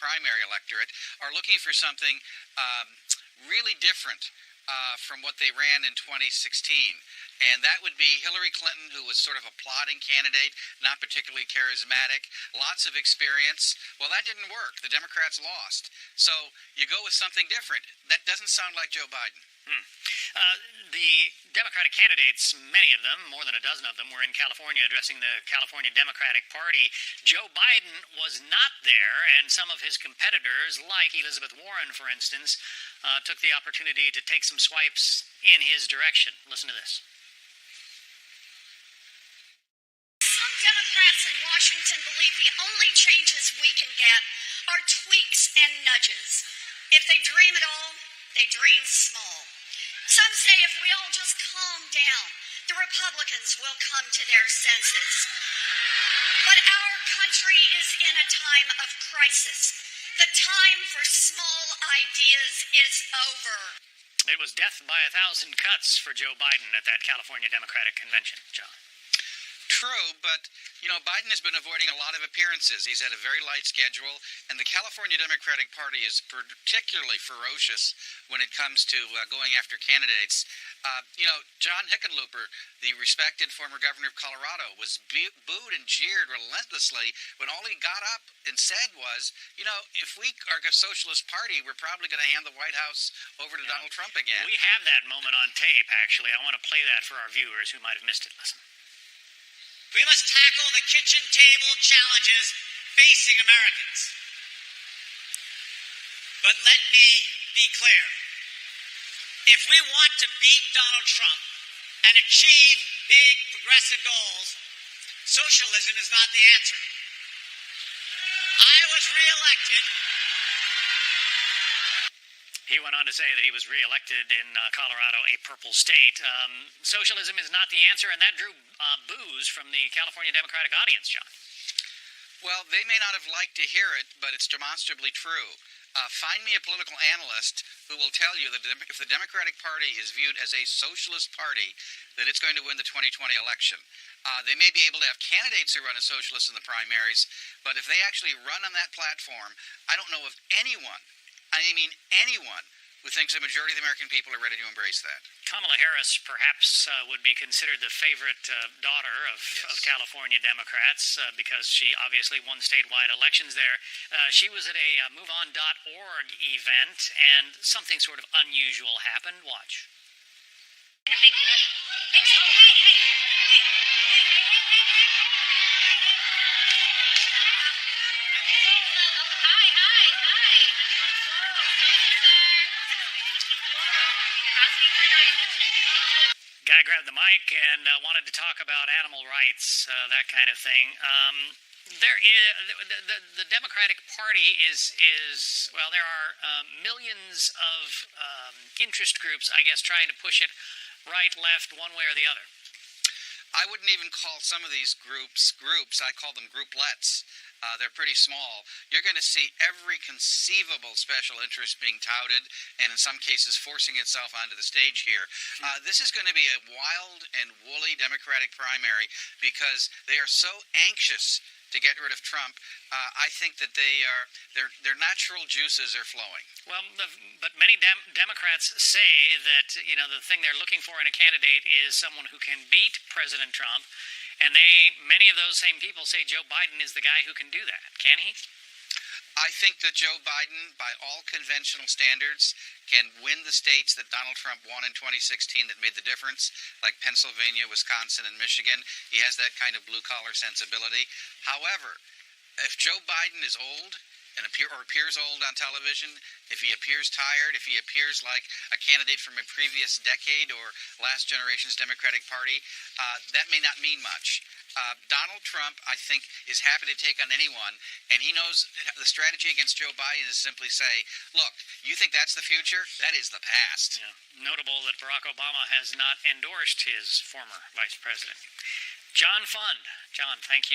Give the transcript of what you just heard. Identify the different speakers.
Speaker 1: primary electorate are looking for something really different from what they ran in 2016. And that would be Hillary Clinton, who was sort of a plodding candidate, not particularly charismatic, lots of experience. Well, that didn't work. The Democrats lost. So you go with something different. That doesn't sound like Joe Biden.
Speaker 2: The Democratic candidates, many of them, more than a dozen of them, were in California addressing the California Democratic Party. Joe Biden was not there, and some of his competitors, like Elizabeth Warren, for instance, took the opportunity to take some swipes in his direction. Listen to this.
Speaker 3: Some Democrats in Washington believe the only changes we can get are tweaks and nudges. If they dream at all, they dream small. Some say if we all just calm down, the Republicans will come to their senses. But our country is in a time of crisis. The time for small ideas is over.
Speaker 2: It was death by 1,000 cuts for Joe Biden at that California Democratic convention, John.
Speaker 1: True, but, Biden has been avoiding a lot of appearances. He's had a very light schedule, and the California Democratic Party is particularly ferocious when it comes to going after candidates. John Hickenlooper, the respected former governor of Colorado, was booed and jeered relentlessly when all he got up and said was, if we are a socialist party, we're probably going to hand the White House over to Donald Trump again.
Speaker 2: We have that moment on tape, actually. I want to play that for our viewers who might have missed it. Listen.
Speaker 4: We must tackle the kitchen table challenges facing Americans. But let me be clear. If we want to beat Donald Trump and achieve big progressive goals, socialism is not the answer. I was reelected.
Speaker 2: He went on to say that he was reelected in Colorado, a purple state. Socialism is not the answer, and that drew boos from the California Democratic audience, John.
Speaker 1: Well, they may not have liked to hear it, but it's demonstrably true. Find me a political analyst who will tell you that if the Democratic Party is viewed as a socialist party, that it's going to win the 2020 election. They may be able to have candidates who run as socialists in the primaries, but if they actually run on that platform, I don't know of anyone, who thinks the majority of the American people are ready to embrace that.
Speaker 2: Kamala Harris perhaps would be considered the favorite daughter of California Democrats because she obviously won statewide elections there. She was at a MoveOn.org event, and something sort of unusual happened. Watch. Guy grabbed the mic and wanted to talk about animal rights, that kind of thing. The Democratic Party is there are millions of interest groups, I guess, trying to push it right, left, one way or the other.
Speaker 1: I wouldn't even call some of these groups. I call them grouplets. They're pretty small. You're going to see every conceivable special interest being touted, and in some cases forcing itself onto the stage here. This is going to be a wild and woolly Democratic primary because they are so anxious to get rid of Trump. I think that their natural juices are flowing.
Speaker 2: Well, but many Democrats say that the thing they're looking for in a candidate is someone who can beat President Trump. And many of those same people say Joe Biden is the guy who can do that. Can he?
Speaker 1: I think that Joe Biden, by all conventional standards, can win the states that Donald Trump won in 2016 that made the difference, like Pennsylvania, Wisconsin, and Michigan. He has that kind of blue-collar sensibility. However, if Joe Biden is old and appears old on television, if he appears tired, if he appears like a candidate from a previous decade or last generation's Democratic Party, that may not mean much. Donald Trump, I think, is happy to take on anyone, and he knows the strategy against Joe Biden is simply say, look, you think that's the future? That is the past.
Speaker 2: Yeah. Notable that Barack Obama has not endorsed his former vice president. John Fund. John, thank you.